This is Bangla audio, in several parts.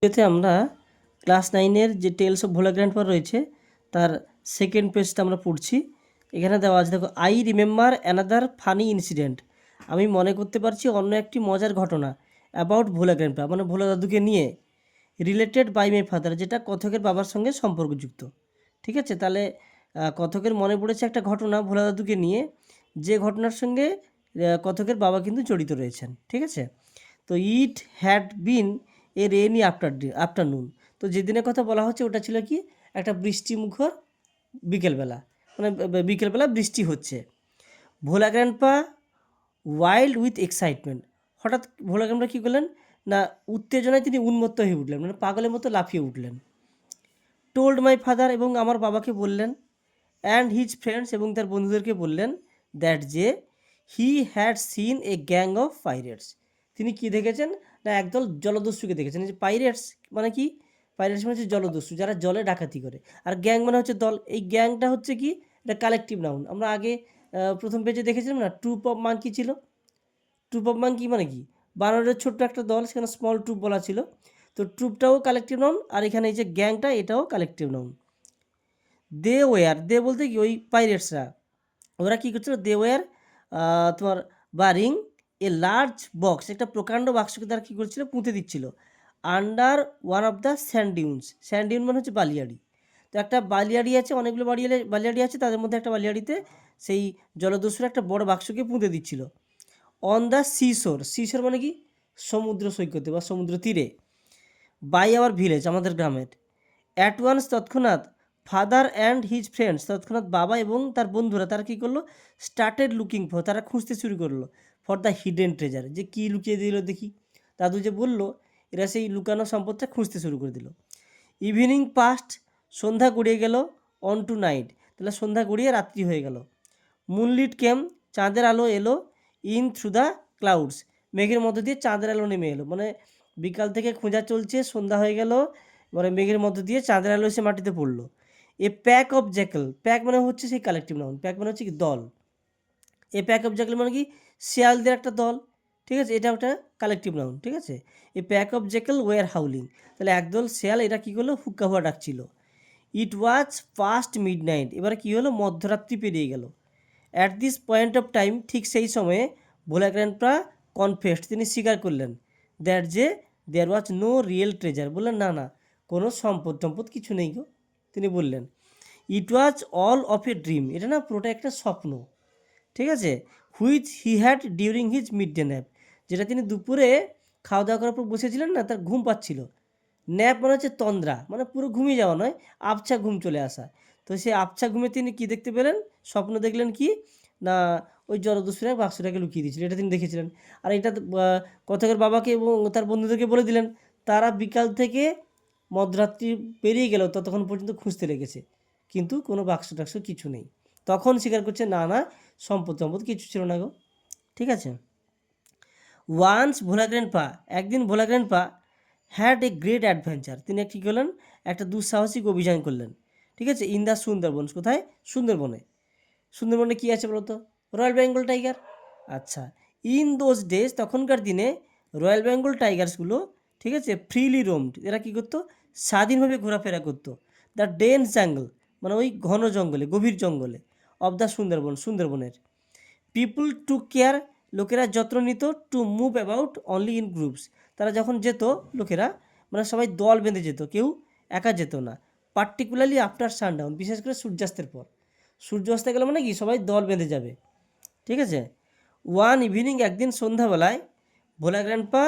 এতে আমরা ক্লাস 9-এর যে টেলস অফ ভোলা গ্র্যান্ডপা রয়েছে তার সেকেন্ড পেজটা আমরা পড়ছি। এখানে দেওয়া আছে, দেখো, I remember another funny incident. আমি মনে করতে পারছি অন্য একটি মজার ঘটনা অ্যাবাউট ভোলা গ্র্যান্ডপা, মানে ভোলা দাদুকে নিয়ে, রিলেটেড বাই মাই ফাদার, যেটা কথকের বাবার সঙ্গে সম্পর্কযুক্ত। ঠিক আছে, তাহলে কথকের মনে পড়েছে একটা ঘটনা ভোলা দাদুকে নিয়ে, যে ঘটনার সঙ্গে কথকের বাবা কিন্তু জড়িত রয়েছেন। ঠিক আছে, তো it had been a rainy afternoon. তো যেদিনের কথা বলা হচ্ছে ওটা ছিল কি, একটা বৃষ্টিমুখর বিকেলবেলা, মানে বিকেলবেলা বৃষ্টি হচ্ছে। ভোলা গ্র্যান্ডপা ওয়াইল্ড উইথ এক্সাইটমেন্ট, হঠাৎ ভোলা গ্র্যান্ডপা কী করলেন না, উত্তেজনায় তিনি উন্মত্ত হয়ে উঠলেন, মানে পাগলের মতো লাফিয়ে উঠলেন। টোল্ড মাই ফাদার, এবং আমার বাবাকে বললেন, অ্যান্ড হিজ ফ্রেন্ডস, এবং তার বন্ধুদেরকে বললেন, দ্যাট যে he had seen A gang of pirates, তিনি কি দেখেছেন না, একদল জলদস্যুকে দেখেছেন। এই যে পাইরেটস মানে কি, পাইরেটস মানে হচ্ছে জলদস্যু, যারা জলে ডাকাতি করে, আর গ্যাং মানে হচ্ছে দল। এই গ্যাংটা হচ্ছে কি, এটা কালেকটিভ নাউন। আমরা আগে প্রথম পেজে দেখেছিলাম না, ট্রুপ অফ মাঙ্কি ছিল। ট্রুপ অফ মাঙ্কি মানে কি, বানরের ছোট্ট একটা দল, সেখানে স্মল ট্রুপ বলা ছিল। তো ট্রুপটাও কালেকটিভ নাউন, আর এখানে এই যে গ্যাংটা, এটাও কালেকটিভ নাউন। দে ওয়ার, দে বলতে কি, ওই পাইরেটসরা, ওরা কী করছিল, দে ওয়ার তোমার বারিং এ লার্জ বক্স, একটা প্রকাণ্ড বাক্সকে তারা কী করছিল, পুঁতে দিচ্ছিল, under one of the sand dunes. Sand dune মানে হচ্ছে বালিয়াড়ি। তো একটা বালিয়াড়ি আছে, অনেকগুলো বালিয়াড়ি আছে, তাদের মধ্যে একটা বালিয়াড়িতে সেই জলদস্যুরা একটা বড় বাক্সকে পুঁতে দিচ্ছিল। অন দ্য সিশোর, সিশোর মানে কি, সমুদ্র সৈকতে বা সমুদ্র তীরে। বাই আওয়ার ভিলেজ, আমাদের গ্রামের। অ্যাট ওয়ান্স, তৎক্ষণাৎ, ফাদার অ্যান্ড হিজ ফ্রেন্ডস, তৎক্ষণাৎ বাবা এবং তার বন্ধুরা, তারা কী করলো, স্টার্টেড লুকিং ফর, তারা খুঁজতে শুরু করলো, ফর দ্য হিডেন ট্রেজার, যে কী লুকিয়ে দিল দেখি। দাদু যে বললো, এরা সেই লুকানো সম্পদটা খুঁজতে শুরু করে দিল। ইভিনিং পাস্ট, সন্ধ্যা গড়িয়ে গেল, অন টু নাইট, তাহলে সন্ধ্যা গড়িয়ে রাত্রি হয়ে গেল। মুনলিট কেম, চাঁদের আলো এলো, ইন থ্রু দ্য ক্লাউডস, মেঘের মধ্য দিয়ে চাঁদের আলো নেমে এলো। মানে বিকাল থেকে খোঁজা চলছে, সন্ধ্যা হয়ে গেল, মানে মেঘের মধ্য দিয়ে চাঁদের আলো এসে মাটিতে পড়লো। এ প্যাক অফ জ্যাকেল, প্যাক মানে হচ্ছে সেই কালেকটিভ নাউন, প্যাক মানে হচ্ছে কি, দল। এ প্যাক অফ জ্যাকেল মানে কি, শিয়ালদের একটা দল। ঠিক আছে, এটা একটা কালেকটিভ নাউন। ঠিক আছে, a pack of jackal were howling, তাহলে একদল শেয়াল, এরা কী করলো, হুক্কা হুয়া ডাকছিল। It was past midnight, এবারে কী হলো, মধ্যরাত্রি পেরিয়ে গেল। At this point of time, ঠিক সেই সময়ে, ভোলা গ্র্যান্ডপা কনফেসড, তিনি স্বীকার করলেন, দ্যাট যে দেয়ার ওয়াজ নো রিয়েল ট্রেজার, বললেন না না, কোনো সম্পদ কিছু নেই গো। তিনি বললেন, it was all of a dream, এটা না পুরোটা একটা স্বপ্ন। ঠিক আছে, which he had during his midday nap, যেটা তিনি দুপুরে খাওয়া দাওয়া করার পর বসেছিলেন না, তার ঘুম পাচ্ছিল। ন্যাপ মানে হচ্ছে তন্দ্রা, মানে পুরো ঘুমিয়ে যাওয়া নয়, আবছা ঘুম চলে আসা। তো সেই আবছা ঘুমে তিনি কী দেখতে পেলেন, স্বপ্ন দেখলেন কি না, ওই জলদস্যুরা বাক্সটাকে লুকিয়ে দিয়েছিল, এটা তিনি দেখেছিলেন। আর এটা কথকের বাবাকে এবং তার বন্ধুদেরকে বলে দিলেন। তারা বিকাল থেকে মধ্যরাত্রি পেরিয়ে গেল, ততক্ষণ পর্যন্ত খুঁজতে লেগেছে, কিন্তু কোনো বাক্স টাক্স কিছু নেই। তখন স্বীকার করছে, না না, সম্পদ কিছু ছিল না গো। ঠিক আছে, ওয়ান্স ভোলা গ্র্যান্ডপা, একদিন Bhola grandpa had a great adventure, তিনি কী করলেন, একটা দুঃসাহসিক অভিযান করলেন। ঠিক আছে, ইন দ্য সুন্দরবন, কোথায়, সুন্দরবনে। সুন্দরবনে কী আছে বলতো, রয়্যাল বেঙ্গল টাইগার। আচ্ছা, ইন দোজ ডেজ, তখনকার দিনে রয়্যাল বেঙ্গল টাইগার্সগুলো, ঠিক আছে, ফ্রিলি রোমড, এরা কী করতো, স্বাধীনভাবে ঘোরাফেরা করতো। দ্য ডেন্স জাঙ্গল, মানে ওই ঘন জঙ্গলে, গভীর জঙ্গলে, অফ দ্য সুন্দরবন, সুন্দরবনের। পিপুল টু কেয়ার, লোকেরা যত্ন নিত, to move about only in groups, তারা যখন যেত, লোকেরা মানে সবাই দল বেঁধে যেত, কেউ একা যেত না। পার্টিকুলারলি আফটার সানডাউন, বিশেষ করে সূর্যাস্তের পর। সূর্য অস্তে গেলে মানে কি, সবাই দল বেঁধে যাবে। ঠিক আছে, ওয়ান ইভিনিং, একদিন সন্ধ্যাবেলায়, ভোলা গ্র্যান্ডপা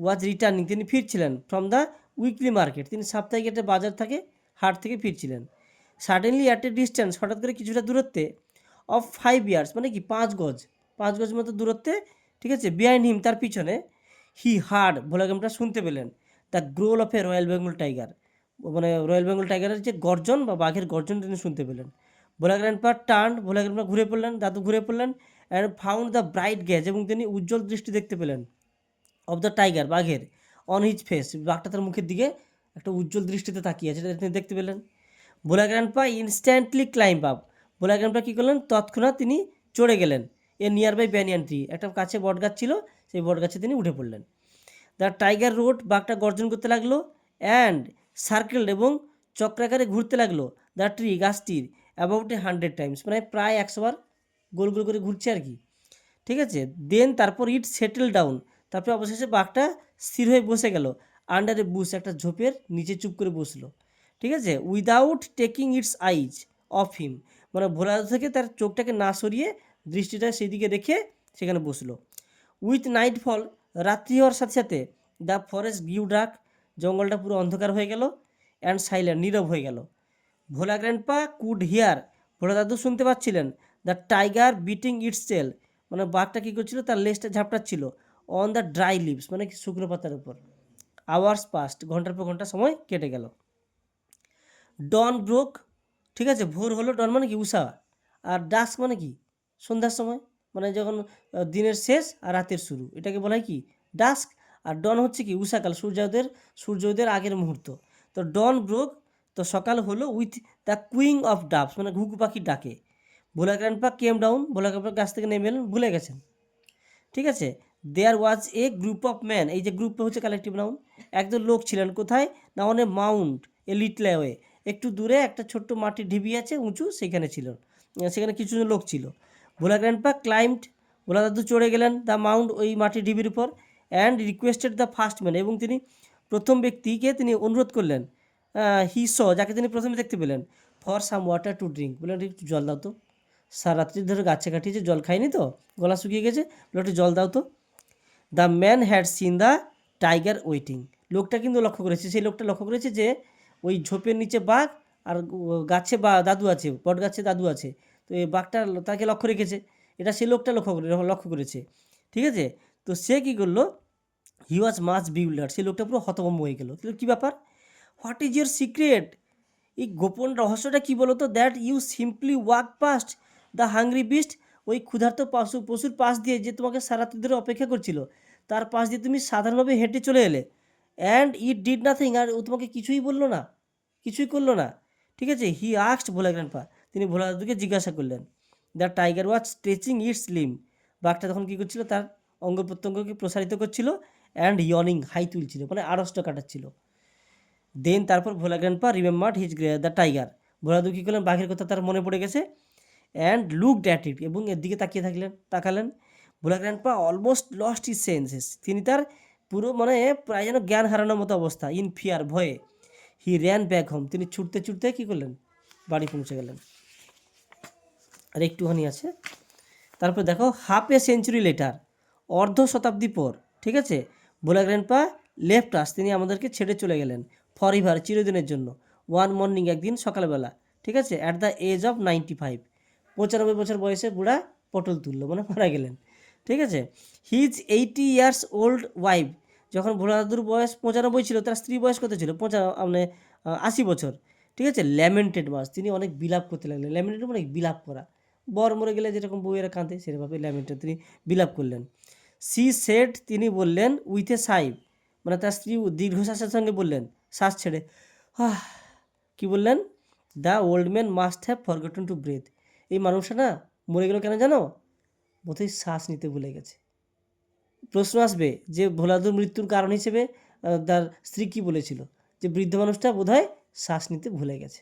ওয়াজ রিটার্নিং, তিনি ফিরছিলেন, ফ্রম দ্য উইকলি মার্কেট, তিনি সাপ্তাহিক একটা বাজার থেকে, হাট থেকে ফিরছিলেন। সাডেনলি অ্যাট এ ডিস্টেন্স, হঠাৎ করে কিছুটা দূরত্বে, অফ 5 ইয়ার্স, মানে কি 5 গজ মতো দূরত্বে, ঠিক আছে, বিহাইন্ড হিম, তার পিছনে, হি হার্ড, ভোলা গ্র্যান্ডপা শুনতে পেলেন, the গ্রোল of A royal Bengal tiger, মানে রয়্যাল বেঙ্গল টাইগারের যে গর্জন বা বাঘের গর্জন তিনি শুনতে পেলেন। ভোলা গ্র্যান্ডপা টার্ন, ভোলা গ্র্যান্ডপা ঘুরে পড়লেন, দাদু ঘুরে পড়লেন, অ্যান্ড ফাউন্ড দ্য ব্রাইট গ্যাজ, এবং তিনি উজ্জ্বল দৃষ্টি দেখতে পেলেন, অফ দ্য টাইগার, বাঘের, অন হিজ ফেস, বাঘটা তার মুখের দিকে একটা উজ্জ্বল দৃষ্টিতে তাকিয়ে আছে, এটা তিনি দেখতে পেলেন। ভোলা গ্র্যান্ডপা ইনস্ট্যান্টলি ক্লাইম্ব আপ, ভোলা গ্র্যান্ডপা কী করলেন, তৎক্ষণাৎ তিনি চড়ে গেলেন, এ নিয়ার বাই ব্যানিয়ান ট্রি, একটা কাছে বটগাছ ছিল, সেই বটগাছে তিনি উঠে পড়লেন। দ্য টাইগার রোড, বাঘটা গর্জন করতে লাগলো, অ্যান্ড সার্কেলড এবং চক্রাকারে ঘুরতে লাগলো দ্য ট্রি গাছটির অ্যাবাউট 100 টাইমস, মানে প্রায় 100 বার গোল গোল করে ঘুরছে আর কি। ঠিক আছে, দেন তারপর ইট সেটেল ডাউন, তারপরে অবশেষে বাঘটা স্থির হয়ে বসে গেল আন্ডার এ বুশ, একটা ঝোপের নিচে চুপ করে বসলো। ঠিক আছে, without taking it's eyes of him, মানে ভোলা থেকে তার চোখটাকে না সরিয়ে দৃষ্টিটা সেই দিকে রেখে সেখানে বসলো। উইথ নাইটফল, রাত্রি হওয়ার সাথে সাথে দ্য ফরেস্ট গিউ ডার্ক, জঙ্গলটা পুরো অন্ধকার হয়ে গেল, অ্যান্ড সাইলেন্ট, নীরব হয়ে গেল। ভোলা গ্র্যান্ডপা কুড হিয়ার, ভোলা দাদু শুনতে পাচ্ছিলেন দ্য টাইগার বিটিং ইটস টেল, মানে বাঘটা কী করছিল, তার লেজটা ঝাপটাচ্ছিল অন দ্য ড্রাই লিভস, মানে শুকনো পাতার উপর। আওয়ার্স পাস্ট, ঘন্টার পর ঘন্টা সময় কেটে গেল। ডন ব্রোক, ঠিক আছে, ভোর হলো, ডন মানে কি উষা, আর ডাস্ক মানে কি সন্ধ্যার সময়, মানে যখন দিনের শেষ আর রাতের শুরু, এটাকে বলা হয় কি ডাস্ক। আর ডন হচ্ছে কি উষাকাল, সূর্যোদয়ের আগের মুহূর্ত। তো ডন ব্রোক, তো সকাল হলো with the cooing of dubs, মানে ঘুঘু পাখির ডাকে। ভোলা গ্র্যান্ডপা কেম ডাউন, ভোলা গ্র্যান্ডপা গাছ থেকে নেমে এলেন, ভুলে গেছেন। ঠিক আছে, দেয়ার ওয়াজ এ গ্রুপ অফ ম্যান, এই যে গ্রুপ হচ্ছে কালেকটিভ নাউন, একজন লোক ছিলেন কোথায় না on a Mount a little way, একটু দূরে একটা ছোট্ট মাটির ঢিবি আছে উঁচু, সেখানে ছিল, সেখানে কিছু লোক ছিল। ভোলা গ্র্যান্ডপা ক্লাইম্বড, ভোলা দাদু চড়ে গেলেন দ্য মাউন্ট, ওই মাটির ঢিবির উপর, and requested the first man, এবং তিনি প্রথম ব্যক্তিকে তিনি অনুরোধ করলেন, হি স, যাকে তিনি প্রথমে দেখতে পেলেন, for some water to drink, বললেন একটু জল দাও তো, সারা রাত্রি ধরে গাছে কাটিয়েছে, জল খাইনি তো, গলা শুকিয়ে গেছে, বলে একটু জল দাও তো। The man had seen the tiger waiting, লোকটা কিন্তু লক্ষ্য করেছে, সেই লোকটা লক্ষ্য করেছে যে ওই ঝোপের নিচে বাঘ আর গাছে বা দাদু আছে, বট গাছে দাদু আছে, তো এই বাঘটা তাকে লক্ষ্য রেখেছে, এটা সেই লোকটা লক্ষ্য করেছে। ঠিক আছে, তো সে কী করলো, হি ওয়াজ মাচ বিউল্ডার, সেই লোকটা পুরো হতভম্ব হয়ে গেল, কী ব্যাপার, হোয়াট ইজ ইউর সিক্রেট, এই গোপন রহস্যটা কী বলো তো, that you simply walk past the hungry beast, ওই ক্ষুধার্ত পশুর পাশ দিয়ে, যে তোমাকে সারাত্রি ধরে অপেক্ষা করছিল, তার পাশ দিয়ে তুমি সাধারণভাবে হেঁটে চলে এলে, অ্যান্ড ইট ডিড নাথিং, আর ও তোমাকে কিছুই বললো না, কিছুই করলো না। ঠিক আছে, হি আস্কড ভোলা গ্র্যান্ডপা, তিনি ভোলা দাদুকে জিজ্ঞাসা করলেন, the tiger was stretching its limb, বাঘটা তখন কী করছিল, তার অঙ্গ প্রত্যঙ্গকে প্রসারিত করছিল, অ্যান্ড ইয়নিং, হাই তুলছিল, মানে আড়ষ্ট কাটাচ্ছিল। দেন তারপর Bhola grandpa remembered his the tiger, Bhola দাদু কী করলেন, বাঘের কথা তার মনে পড়ে গেছে, অ্যান্ড লুকড অ্যাট ইট, এবং এর দিকে তাকালেন। Bhola grandpa almost lost his senses, তিনি তার পুরো মানে প্রায় যেন জ্ঞান হারানোর মতো অবস্থা, ইন ফিয়ার, ভয়ে। হি র্যান ব্যাক হোম, তিনি ছুটতে ছুটতে কী করলেন, বাড়ি পৌঁছে গেলেন। আর একটুখানি আছে, তারপর দেখো হাফ এ সেঞ্চুরি লেটার, অর্ধ শতাব্দী পর, ঠিক আছে, ভোলা গ্র্যান্ডপা লেফট আস, তিনি আমাদেরকে ছেড়ে চলে গেলেন, ফর এভার, চিরদিনের জন্য, ওয়ান মর্নিং, একদিন সকালবেলা, ঠিক আছে, অ্যাট দ্য এজ অফ 95, 95 বছর বয়সে বুড়া পটল তুললো, মানে মারা গেলেন। ঠিক আছে, হিজ 80 ইয়ার্স ওল্ড ওয়াইফ, যখন ভোলা দাদুর বয়স 95 ছিল, তার স্ত্রী বয়স কত ছিল, 80 বছর। ঠিক আছে, ল্যামেন্টেড মাস, তিনি অনেক বিলাপ করতে লাগলেন, ল্যামেন্টেড মানে বিলাপ করা, বর মরে গেলে যেরকম বউয়েরা কাঁদে, সেরকমভাবে ল্যামেন্টেড, তিনি বিলাপ করলেন। সি সেড, তিনি বললেন, উইথ এ সাই, মানে তার স্ত্রী দীর্ঘশ্বাসের সঙ্গে বললেন, শ্বাস ছেড়ে, কি বললেন, the old man must have forgotten to breathe, এই মানুষটা না মরে গেল কেন জানো, বোধহয় শ্বাস নিতে ভুলে গেছে। প্রশ্ন আসবে যে ভোলাদুর মৃত্যুর কারণ হিসেবে তার স্ত্রী কী বলেছিল, যে বৃদ্ধ মানুষটা বোধহয় শ্বাস নিতে ভুলে গেছে।